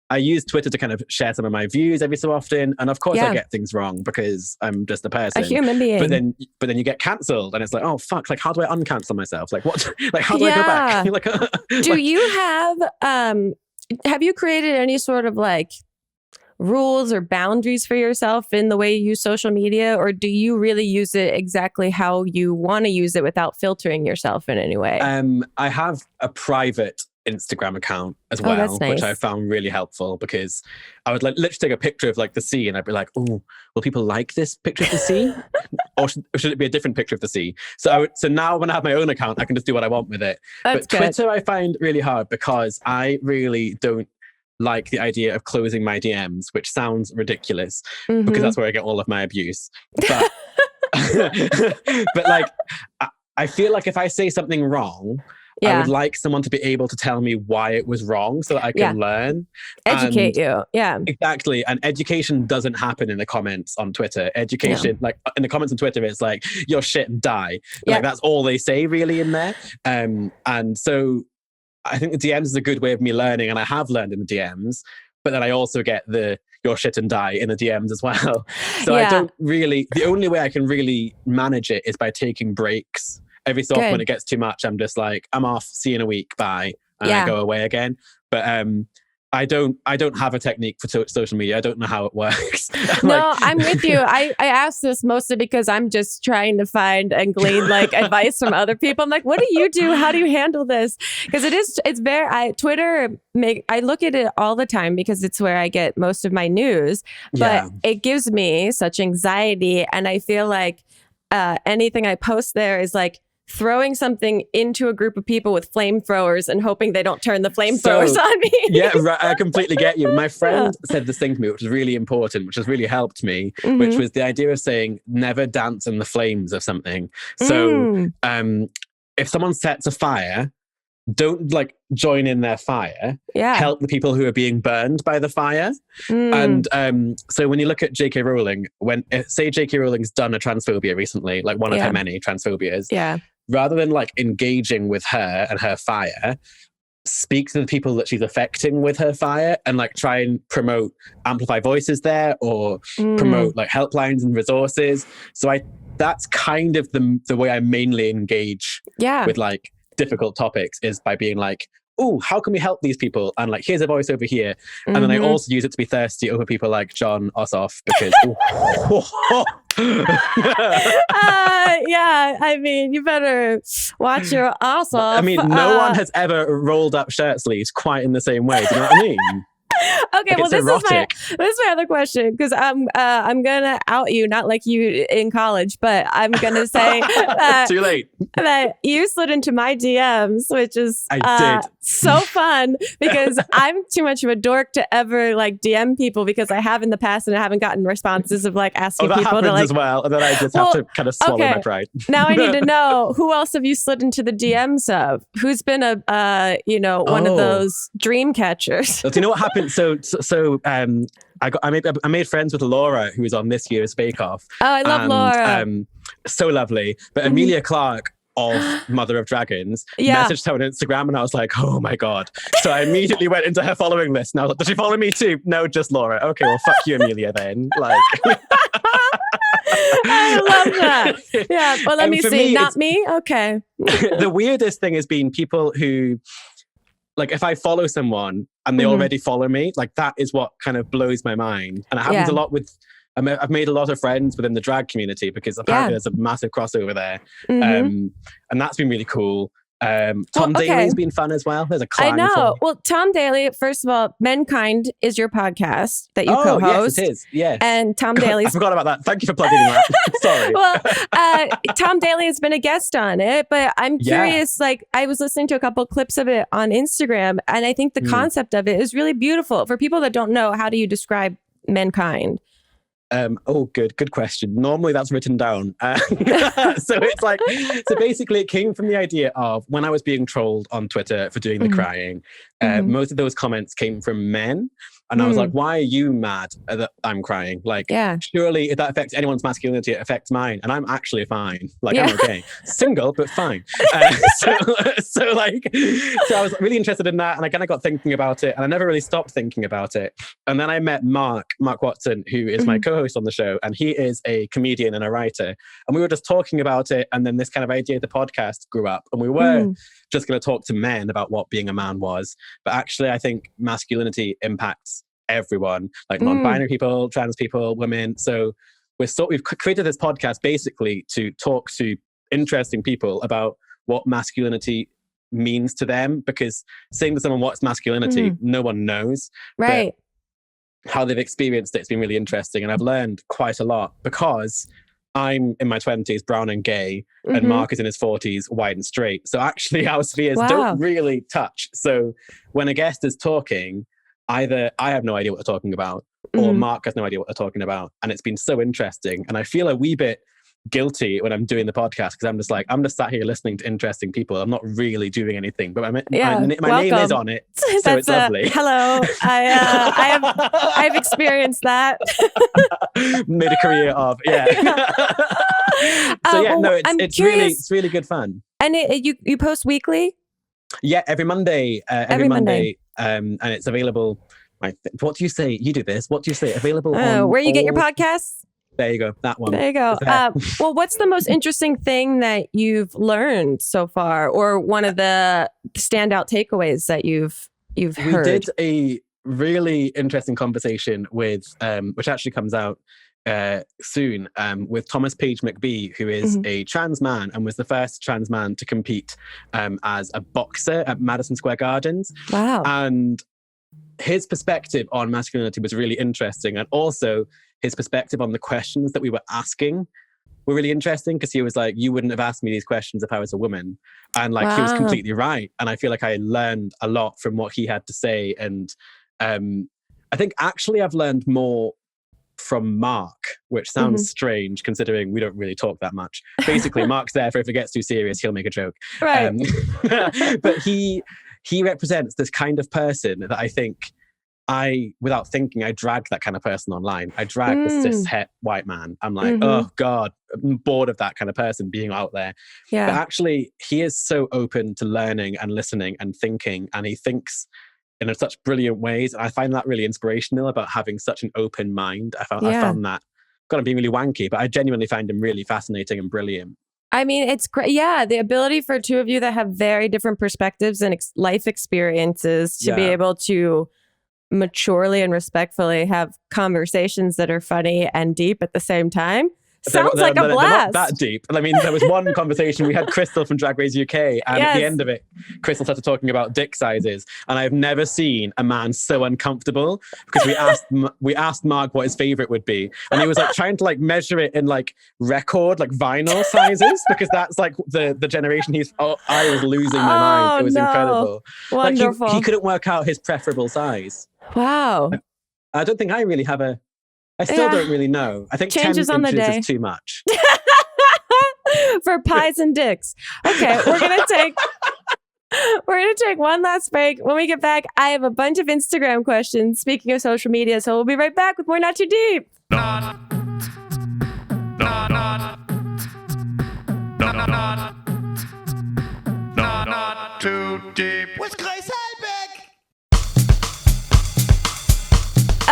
I use Twitter to kind of share some of my views every so often. And of course I Yeah. get things wrong because I'm just a person. A human being. But then you get cancelled and it's like, oh fuck, like how do I uncancel myself? Like what like how do I go Yeah. back? Like Do you have you created any sort of like rules or boundaries for yourself in the way you use social media, or do you really use it exactly how you want to use it without filtering yourself in any way? I have a private Instagram account as Oh, well, that's nice. which I found really helpful because I would like literally take a picture of like the sea and I'd be like, oh, will people like this picture of the sea? or should it be a different picture of the sea? So now when I have my own account, I can just do what I want with it. That's but good. Twitter I find really hard because I really don't like the idea of closing my DMs, which sounds ridiculous because that's where I get all of my abuse. But but like I feel like if I say something wrong, I would like someone to be able to tell me why it was wrong so that I can learn. Educate you. Yeah. Exactly. And education doesn't happen in the comments on Twitter. Education, like in the comments on Twitter, it's like, you're shit and die. Like that's all they say really in there. And so I think the DMs is a good way of me learning, and I have learned in the DMs, but then I also get the your shit and die in the DMs as well. So I don't really, the only way I can really manage it is by taking breaks. Every so often when it gets too much, I'm just like, I'm off, see you in a week, bye. And I go away again. But I don't have a technique for social media. I don't know how it works. I'm with you. I asked this mostly because I'm just trying to find and glean like advice from other people. I'm like, what do you do? How do you handle this? Because it's very, Twitter, I look at it all the time because it's where I get most of my news, but it gives me such anxiety. And I feel like anything I post there is like throwing something into a group of people with flamethrowers and hoping they don't turn the flamethrowers on me. Yeah, right. I completely get you. My friend said this thing to me, which was really important, which has really helped me, which was the idea of saying, never dance in the flames of something. So if someone sets a fire, don't like join in their fire. Help the people who are being burned by the fire. And so when you look at J.K. Rowling, say J.K. Rowling's done a transphobia recently, like one of her many transphobias, rather than like engaging with her and her fire, speak to the people that she's affecting with her fire and like try and promote Amplify Voices there or promote like helplines and resources. So that's kind of the way I mainly engage with like difficult topics, is by being like, oh, how can we help these people? And like, here's a voice over here. And then I also use it to be thirsty over people like John Ossoff because I mean, you better watch your ass off. I mean, no one has ever rolled up shirt sleeves quite in the same way. Do you know what I mean? Okay, well, this is my other question, because I'm gonna out you, not like you in college, but I'm gonna say too late that you slid into my DMs, which is I did. So fun because I'm too much of a dork to ever like DM people, because I have in the past and I haven't gotten responses of like asking people to like as well, and then I just have to kind of swallow my pride. Now I need to know, who else have you slid into the DMs of? Who's been a one of those dream catchers? Do you know what happened? So I made friends with Laura, who was on this year's Bake Off. Oh, I love Laura. So lovely. But Amelia Clark of Mother of Dragons messaged her on Instagram, and I was like, oh my God. So I immediately went into her following list. And I was like, does she follow me too? No, just Laura. Okay, well, fuck you, Amelia, then. Like, I love that. Yeah, well, let me see. Not me? Okay. The weirdest thing has been people who, like, if I follow someone and they already follow me, like that is what kind of blows my mind. And it happens a lot with, I've made a lot of friends within the drag community because apparently there's a massive crossover there. And that's been really cool. Tom Daly's been fun as well. There's a clang. I know. Well, Tom Daly, first of all, Menkind is your podcast that you co-host. Yes, it is. Yeah. And Tom Daly. I forgot about that. Thank you for plugging that. Sorry. Well, Tom Daly has been a guest on it, but I'm curious, like I was listening to a couple clips of it on Instagram, and I think the concept of it is really beautiful. For people that don't know, how do you describe Menkind? Good question. Normally that's written down. So it's like, so basically it came from the idea of when I was being trolled on Twitter for doing the crying, most of those comments came from men. And I was like, why are you mad that I'm crying? Like, surely if that affects anyone's masculinity, it affects mine. And I'm actually fine. Like, I'm okay. Single, but fine. So I was really interested in that. And I kind of got thinking about it. And I never really stopped thinking about it. And then I met Mark Watson, who is my co-host on the show. And he is a comedian and a writer. And we were just talking about it. And then this kind of idea of the podcast grew up. And we were just going to talk to men about what being a man was. But actually, I think masculinity impacts everyone, like non-binary people, trans people, women. So we've created this podcast basically to talk to interesting people about what masculinity means to them, because saying to someone what's masculinity, no one knows. Right. But how they've experienced it's been really interesting. And I've learned quite a lot because I'm in my 20s, brown and gay, and Mark is in his 40s, white and straight. So actually our spheres don't really touch. So when a guest is talking, either I have no idea what they're talking about or Mark has no idea what they're talking about. And it's been so interesting. And I feel a wee bit guilty when I'm doing the podcast because I'm just sat here listening to interesting people. I'm not really doing anything, but my name is on it, so it's lovely. Hello, I've experienced that. Made a career of So it's really good fun. And you post weekly? Yeah, every Monday. Every Monday. And it's available. What do you say? You do this. What do you say? Available on where you get your podcasts? There you go. That one. There you go. Well, what's the most interesting thing that you've learned so far, or one of the standout takeaways that you've heard? We did a really interesting conversation with, which actually comes out soon, with Thomas Page McBee, who is a trans man and was the first trans man to compete as a boxer at Madison Square Gardens. Wow. And his perspective on masculinity was really interesting. And also his perspective on the questions that we were asking were really interesting, because he was like, you wouldn't have asked me these questions if I was a woman. And like, he was completely right. And I feel like I learned a lot from what he had to say. And I think actually I've learned more from Mark, which sounds strange considering we don't really talk that much. Basically, Mark's there for if it gets too serious, he'll make a joke. Right. But he represents this kind of person that I think without thinking, I drag that kind of person online. I drag the cis-het white man. I'm like, oh God, I'm bored of that kind of person being out there. Yeah. But actually, he is so open to learning and listening and thinking, and he thinks in such brilliant ways. And I find that really inspirational about having such an open mind. I found that, God, I'm being really wanky, but I genuinely find him really fascinating and brilliant. I mean, it's great. Yeah, the ability for two of you that have very different perspectives and life experiences to be able to maturely and respectfully have conversations that are funny and deep at the same time. Sounds like a blast. They're not that deep. I mean, there was one conversation we had Crystal from Drag Race UK, and at the end of it, Crystal started talking about dick sizes, and I've never seen a man so uncomfortable, because we asked Mark what his favorite would be, and he was like trying to like measure it in like record, like vinyl sizes, because that's like the generation I was losing my mind. It was incredible. Wonderful. Like he couldn't work out his preferable size. Wow. I don't think I really have I still don't really know. I think changes 10 on the inches day is too much. For pies and dicks. Okay, we're gonna take one last break. When we get back, I have a bunch of Instagram questions, speaking of social media, so we'll be right back with more Not Too Deep. Not Too Deep. With Grace Helbig.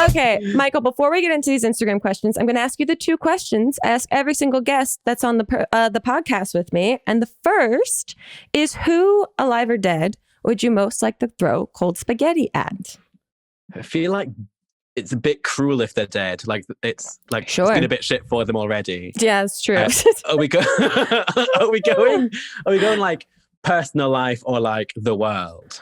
Okay, Michael, before we get into these Instagram questions, I'm going to ask you the two questions I ask every single guest that's on the podcast with me. And the first is, who, alive or dead, would you most like to throw cold spaghetti at? I feel like it's a bit cruel if they're dead. Like, it's been a bit shit for them already. Yeah, it's true. Are we going like personal life or like the world?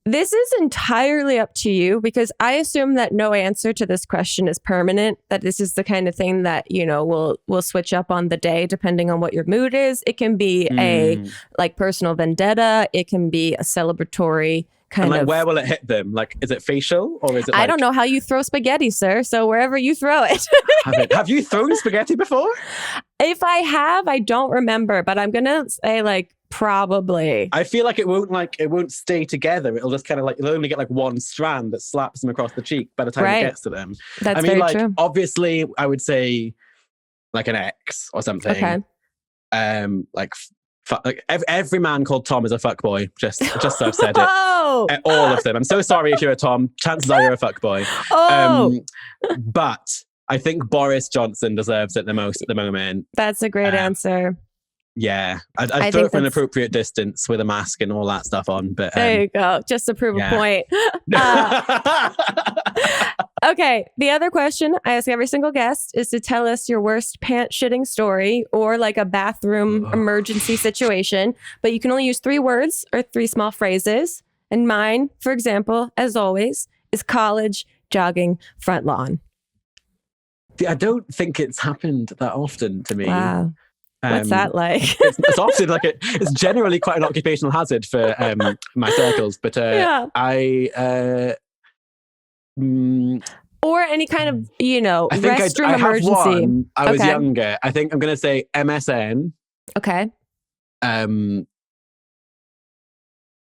This is entirely up to you, because I assume that no answer to this question is permanent, that this is the kind of thing that, you know, will switch up on the day depending on what your mood is. It can be a like personal vendetta. It can be a celebratory kind of. Where will it hit them? Like, is it facial or is it I don't know how you throw spaghetti, sir. So wherever you throw it. Have you thrown spaghetti before? If I have, I don't remember, but I'm going to say like Probably. I feel like it won't stay together. It'll just kind of like, you'll only get like one strand that slaps them across the cheek by the time it gets to them. That's I mean, very like, true. obviously, I would say like an ex or something. Okay. Like every man called Tom is a fuckboy. Just so I've said it. Oh! All of them. I'm so sorry if you're a Tom. Chances are you're a fuckboy. Oh! But I think Boris Johnson deserves it the most at the moment. That's a great answer. Yeah, I'd throw it from an appropriate distance with a mask and all that stuff on. But there you go, just to prove a point. Okay, the other question I ask every single guest is to tell us your worst pants shitting story or like a bathroom emergency situation. But you can only use 3 words or 3 small phrases. And mine, for example, as always, is college jogging front lawn. I don't think it's happened that often to me. Wow. What's that like? It's often like it's generally quite an occupational hazard for my circles, but or any kind of, I think restroom I have emergency. one. I was younger. I think I'm going to say MSN. Okay.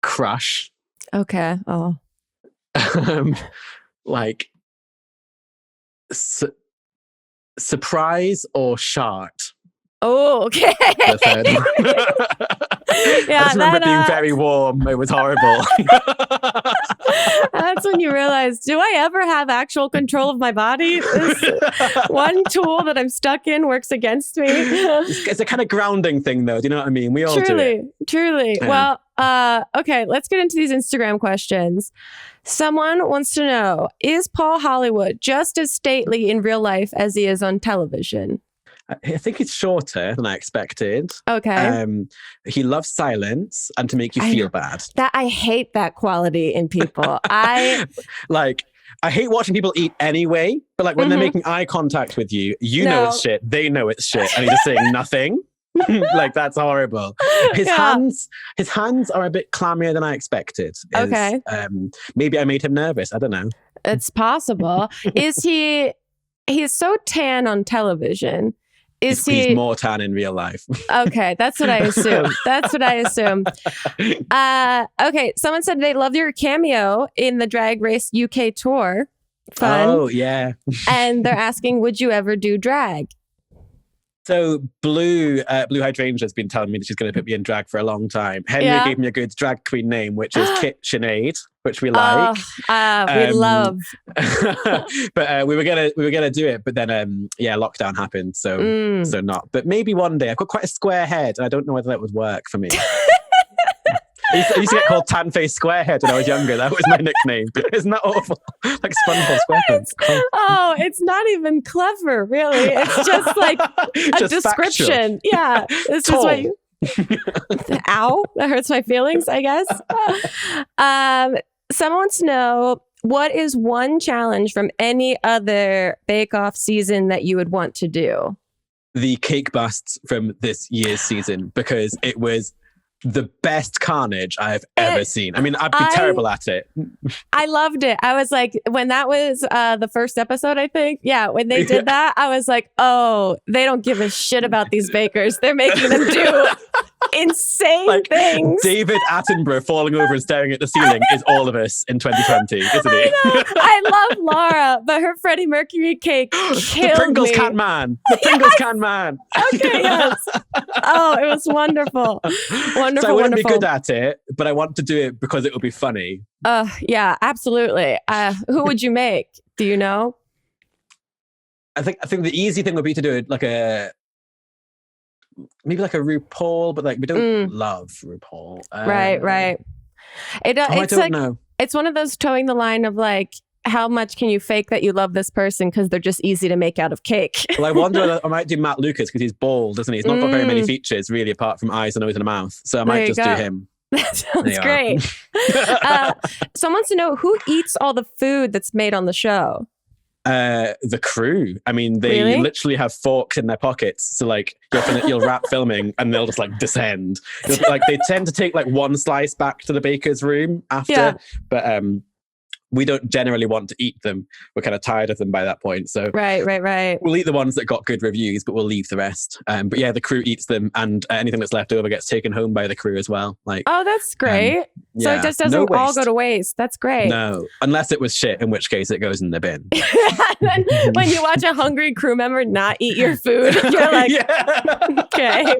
Crush. Okay. Oh. Like surprise or shart. Oh, okay. The third one. I just remember it being very warm. It was horrible. That's when you realize, do I ever have actual control of my body? This one tool that I'm stuck in works against me. It's a kind of grounding thing, though. Do you know what I mean? We all do it. Truly. Yeah. Well, okay, let's get into these Instagram questions. Someone wants to know, is Paul Hollywood just as stately in real life as he is on television? I think he's shorter than I expected. Okay. He loves silence and to make you feel bad. I hate that quality in people. I hate watching people eat anyway, but like when they're making eye contact with you, know it's shit, they know it's shit, and he's just saying nothing. Like, that's horrible. His hands are a bit clammier than I expected. Okay. Maybe I made him nervous. I don't know. It's possible. He's so tan on television. He's more tan in real life. Okay, that's what I assume. Okay, someone said they love your cameo in the Drag Race UK tour. Fun. Oh, yeah. And they're asking, would you ever do drag? So Blue Hydrangea has been telling me that she's going to put me in drag for a long time. Henry gave me a good drag queen name, which is KitchenAid, which we like. We love. But we were gonna do it, but then lockdown happened, so not. But maybe one day. I've got quite a square head, and I don't know whether that would work for me. I used to get called Tan Face Squarehead when I was younger. That was my nickname. Isn't that awful? Like SpongeBob SquarePants. Oh, it's not even clever, really. It's just like a description. Factual. Yeah. This is what you... Ow, that hurts my feelings, I guess. Someone wants to know, what is one challenge from any other Bake Off season that you would want to do? The cake busts from this year's season, because it was the best carnage I've ever seen. I mean, I'd be terrible at it. I loved it. I was like, when that was the first episode, I think. Yeah, when they did that, I was like, oh, they don't give a shit about these bakers. They're making them do insane things. David Attenborough falling over and staring at the ceiling is all of us in 2020, isn't he? I love Laura, but her Freddie Mercury cake killed The Pringles me. Can Man. The Pringles Can Man. Okay, yes. Oh, it was wonderful. So I wouldn't be good at it, but I want to do it because it will be funny. Yeah, absolutely. Who would you make? Do you know? I think the easy thing would be to do it like maybe like a RuPaul, but like we don't love RuPaul. Right. I don't know. It's one of those towing the line of like, how much can you fake that you love this person because they're just easy to make out of cake? Well, I wonder, I might do Matt Lucas because he's bald, doesn't he? He's not got very many features really, apart from eyes, a nose and a mouth. So I might just do him. That sounds great. Someone wants to know, who eats all the food that's made on the show? The crew. I mean, they literally have forks in their pockets. So like you'll wrap filming and they'll just like descend. Like they tend to take like one slice back to the baker's room after. Yeah. But we don't generally want to eat them. We're kind of tired of them by that point. So Right. we'll eat the ones that got good reviews, but we'll leave the rest. But yeah, the crew eats them, and anything that's left over gets taken home by the crew as well. Like, oh, that's great. So yeah, it just doesn't no all waste. go to waste. That's great. No, unless it was shit, in which case it goes in the bin. And then when you watch a hungry crew member not eat your food, you're like, okay.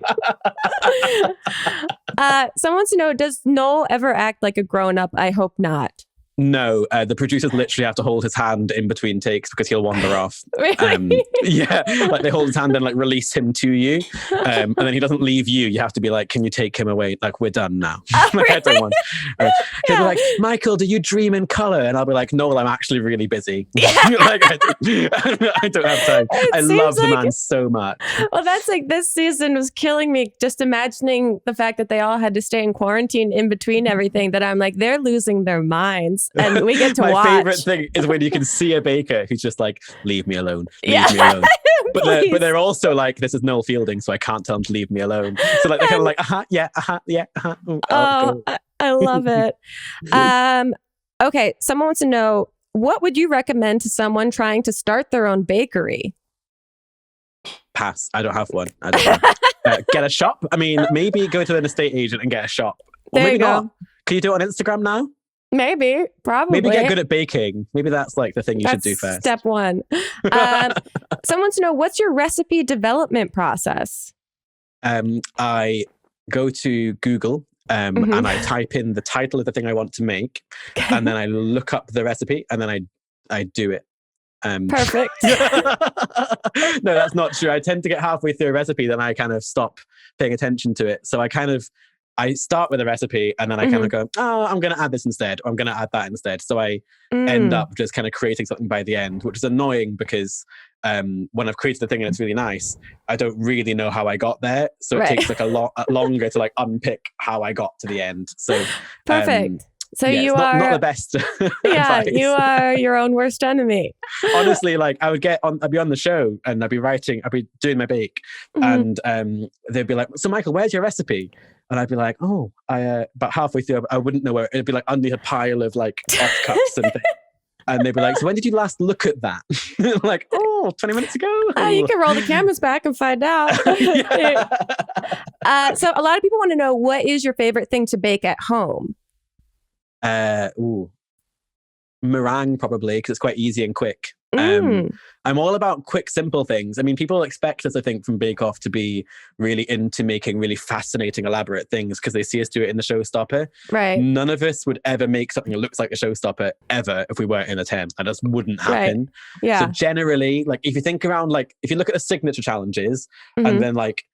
Someone wants to know, does Noel ever act like a grown-up? I hope not. No, the producers literally have to hold his hand in between takes because he'll wander off. Really? Yeah, like they hold his hand and like release him to you, and then he doesn't leave you. You have to be like, "Can you take him away? Like we're done now." Oh, Like, I don't want. He'll Yeah. be like, "Michael, do you dream in color?" And I'll be like, "No, I'm actually really busy. Yeah. Like I don't have time." It I seems love the like- man so much. Well, that's like this season was killing me just imagining the fact that they all had to stay in quarantine in between everything, that I'm like, they're losing their minds. And we get to My watch. favorite thing is when you can see a baker who's just like, "Leave me alone, leave Yeah. me alone." Please. But they're also like, "This is Noel Fielding, so I can't tell him to leave me alone." So like they're kind of like, yeah, ooh, Oh, go. I love it. Okay, someone wants to know, what would you recommend to someone trying to start their own bakery? Pass. I don't have one. I don't know. Get a shop. I mean, maybe go to an estate agent and get a shop. Or There maybe you go. not. Can you do it on Instagram now? Maybe, probably. Maybe get good at baking. Maybe that's like the thing you should do That's first. step one. Someone wants to know, what's your recipe development process? I go to Google Mhm. and I type in the title of the thing I want to make, and then I look up the recipe, and then I do it. Perfect. No, that's not true. I tend to get halfway through a recipe, then I kind of stop paying attention to it. So I start with a recipe, and then I kind of go, "Oh, I'm going to add this instead, or I'm going to add that instead." So I end up just kind of creating something by the end, which is annoying because when I've created the thing and it's really nice, I don't really know how I got there. So it Right. takes like a lot longer to like unpick how I got to the end. So Perfect. So yeah, you it's are not the best. yeah, advice. you are your own worst enemy. Honestly, like I'd be on the show and I'd be doing my bake, Mhm. and they'd be like, "So Michael, where's your recipe?" And I'd be like, "Oh, about halfway through, I wouldn't know where it'd be, like underneath a pile of like offcuts and things." And they'd be like, "So when did you last look at that?" Like, "Oh, 20 minutes ago." You can roll the cameras back and find out. Yeah. So a lot of people want to know, what is your favorite thing to bake at home? Meringue probably, because it's quite easy and quick. Mm. I'm all about quick, simple things. I mean, people expect us, I think, from Bake Off to be really into making really fascinating, elaborate things because they see us do it in the Showstopper. Right. None of us would ever make something that looks like a Showstopper ever if we weren't in a tent. That just wouldn't happen. Yeah. So generally, like if you think around, like if you look at the signature challenges Mhm. and then like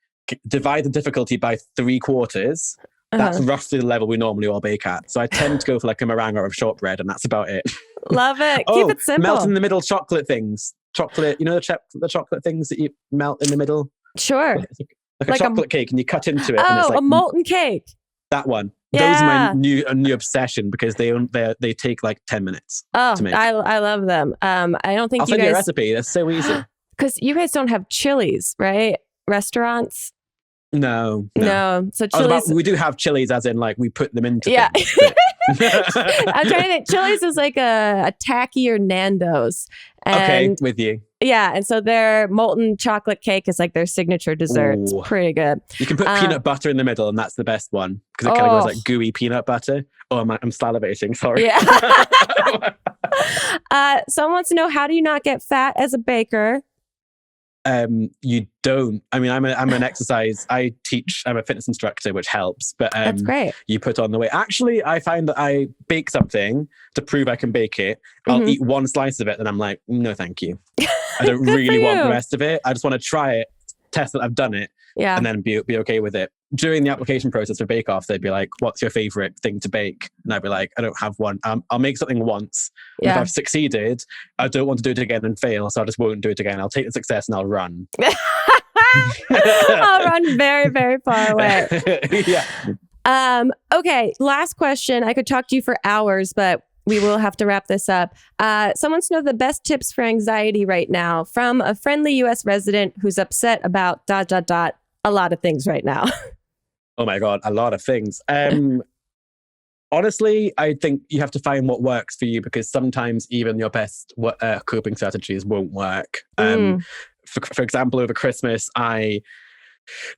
divide the difficulty by 3/4, that's roughly the level we normally all bake at. So I tend to go for like a meringue or a shortbread, and that's about it. Love it. Keep it simple. Melt in the middle chocolate things. Chocolate, you know the chocolate things that you melt in the middle? Sure. Like Like a a- chocolate cake, and you cut into it. And it's Oh, like a molten cake. that one. Yeah. Those are my new obsession because they take like 10 minutes Oh, to make. I love them. I don't think I'll you send you a guys, recipe. That's so easy. because you guys don't have Chili's, right? Restaurants. No. So I was about, Chili's. we do have chilies, as in like we put them into Yeah. things. I'm trying to think. Chili's is like a tackier Nando's. Okay, And with you. yeah, and so their molten chocolate cake is like their signature dessert. It's Ooh. pretty good. You can put peanut butter in the middle, and that's the best one because it kind of goes like gooey peanut butter. Oh, I'm salivating. Sorry. Yeah. Someone wants to know, how do you not get fat as a baker? You don't. I mean, I'm an exercise. I'm a fitness instructor, which helps. But That's great. you put on the weight. Actually, I find that I bake something to prove I can bake it. I'll Mhm. eat one slice of it, and I'm like, no, thank you. I don't Good really for want the you. rest of it. I just want to try it, test that I've done it, Yeah. and then be okay with it. During the application process for Bake Off, they'd be like, "What's your favorite thing to bake?" And I'd be like, "I don't have one. I'll make something once. And if Yeah. I've succeeded, I don't want to do it again and fail, so I just won't do it again. I'll take the success and I'll run." I'll run very, very far away. Yeah. Okay, last question. I could talk to you for hours, but we will have to wrap this up. Someone wants to know the best tips for anxiety right now from a friendly US resident who's upset about ... a lot of things right now. Oh my God, a lot of things. Honestly, I think you have to find what works for you, because sometimes even your best coping strategies won't work. For example, over Christmas,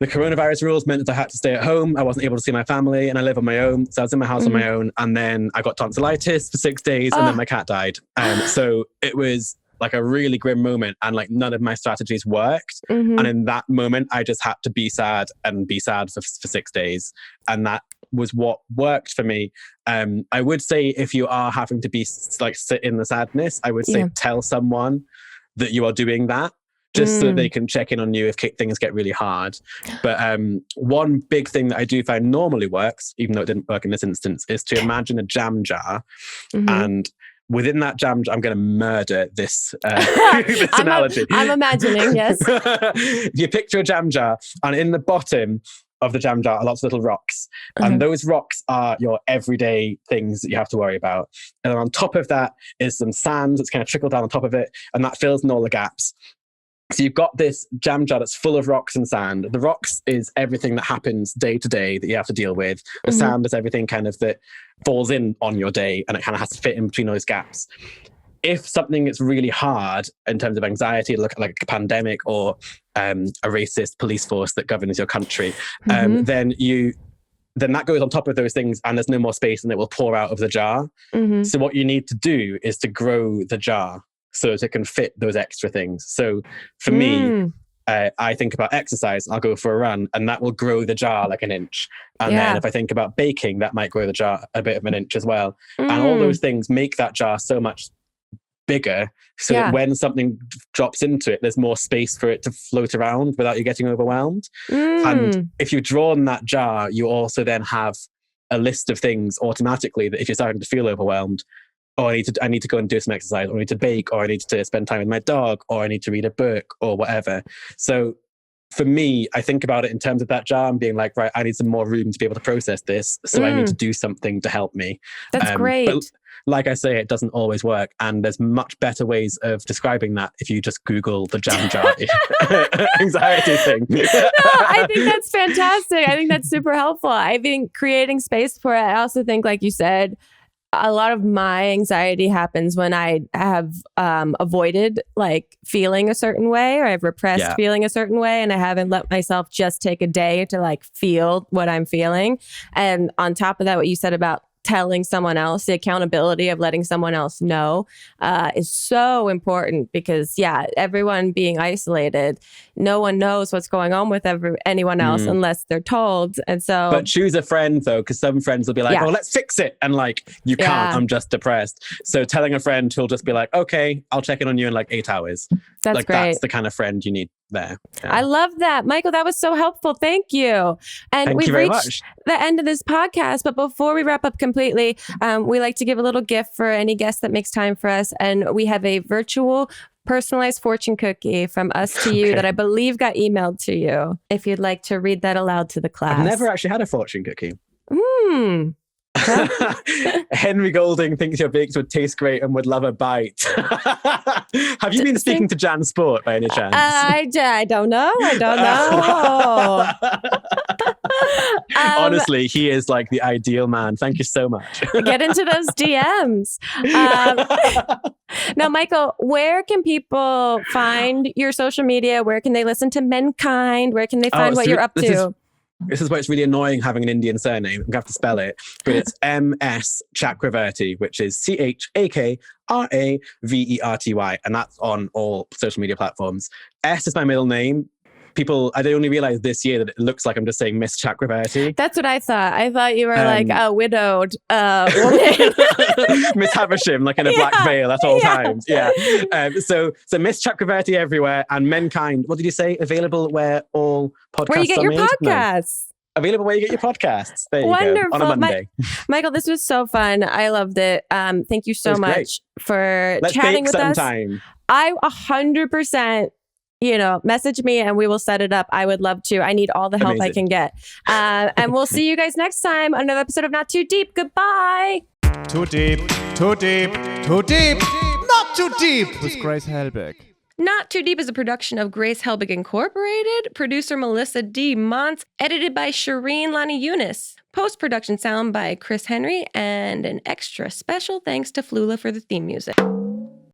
the coronavirus rules meant that I had to stay at home. I wasn't able to see my family, and I live on my own. So I was in my house on my own. And then I got tonsillitis for 6 days, and then my cat died. So it was like a really grim moment, and like none of my strategies worked. And in that moment, I just had to be sad for 6 days. And that was what worked for me. I would say if you are having to be like sit in the sadness, I would say tell someone that you are doing that, just so that they can check in on you if things get really hard. But one big thing that I do find normally works, even though it didn't work in this instance, is to imagine a jam jar. And within that jam jar, I'm going to murder this, this analogy. I'm imagining, yes. You picture a jam jar, and in the bottom of the jam jar are lots of little rocks. And those rocks are your everyday things that you have to worry about. And then on top of that is some sand that's kind of trickled down on top of it, and that fills in all the gaps. So you've got this jam jar that's full of rocks and sand. The rocks is everything that happens day to day that you have to deal with. The sand is everything kind of that falls in on your day, and it kind of has to fit in between those gaps. If something is really hard in terms of anxiety, like a pandemic or a racist police force that governs your country, then that goes on top of those things, and there's no more space, and it will pour out of the jar. So what you need to do is to grow the jar so that it can fit those extra things. So for me, I think about exercise, I'll go for a run, and that will grow the jar like an inch. And then if I think about baking, that might grow the jar a bit of an inch as well. And all those things make that jar so much bigger, so that when something drops into it, there's more space for it to float around without you getting overwhelmed. And if you've drawn that jar, you also then have a list of things automatically that if you're starting to feel overwhelmed, I need to go and do some exercise, or I need to bake, or I need to spend time with my dog, or I need to read a book, or whatever. So for me, I think about it in terms of that jar and being like, right, I need some more room to be able to process this. So I need to do something to help me. That's great. But like I say, it doesn't always work. And there's much better ways of describing that if you just Google the jam jar anxiety thing. No, I think that's fantastic. I think that's super helpful. I think creating space for it. I also think, like you said, a lot of my anxiety happens when I have avoided like feeling a certain way, or I've repressed feeling a certain way, and I haven't let myself just take a day to like feel what I'm feeling. And on top of that, what you said about telling someone else, the accountability of letting someone else know is so important, because everyone being isolated, no one knows what's going on with anyone else unless they're told. And so, but choose a friend though, because some friends will be like, oh, let's fix it. And like, you can't, I'm just depressed. So telling a friend who'll just be like, okay, I'll check in on you in like 8 hours. That's like, great. That's the kind of friend you need there. I love that. Michael, that was so helpful. Thank you. And we've reached the end of this podcast, but before we wrap up completely, we like to give a little gift for any guest that makes time for us. And we have a virtual personalized fortune cookie from us to you that I believe got emailed to you. If you'd like to read that aloud to the class. I've never actually had a fortune cookie. Henry Golding thinks your bakes would taste great and would love a bite. Have you been speaking to Jan Sport by any chance? I don't know. Honestly, he is like the ideal man. Thank you so much. Get into those DMs. Now, Michael, where can people find your social media? Where can they listen to Menkind? Where can they find what you're up to? This is why it's really annoying having an Indian surname. I'm going to have to spell it. But it's MS Chakraverty, which is CHAKRAVERTY. And that's on all social media platforms. S is my middle name. I only realized this year that it looks like I'm just saying Miss Chakraverty. That's what I thought. I thought you were like a widowed woman. Miss Havisham, like in a black veil at all times. Yeah. So Miss Chakraverty everywhere, and Menkind. What did you say? Available where all podcasts where you get your made? podcasts. No. Available where you get your podcasts. There you Wonderful. go. On a Monday. Michael, this was so fun. I loved it. Thank you so much for chatting with us. I 100%. Message me and we will set it up. I would love to. I need all the help I can get. And we'll see you guys next time on another episode of Not Too Deep. Goodbye. Too deep, too deep, too deep. Not too deep with Grace Helbig. Not Too Deep is a production of Grace Helbig Incorporated, producer Melissa D. Montz, edited by Shireen Lani Yunus, post-production sound by Chris Henry, and an extra special thanks to Flula for the theme music.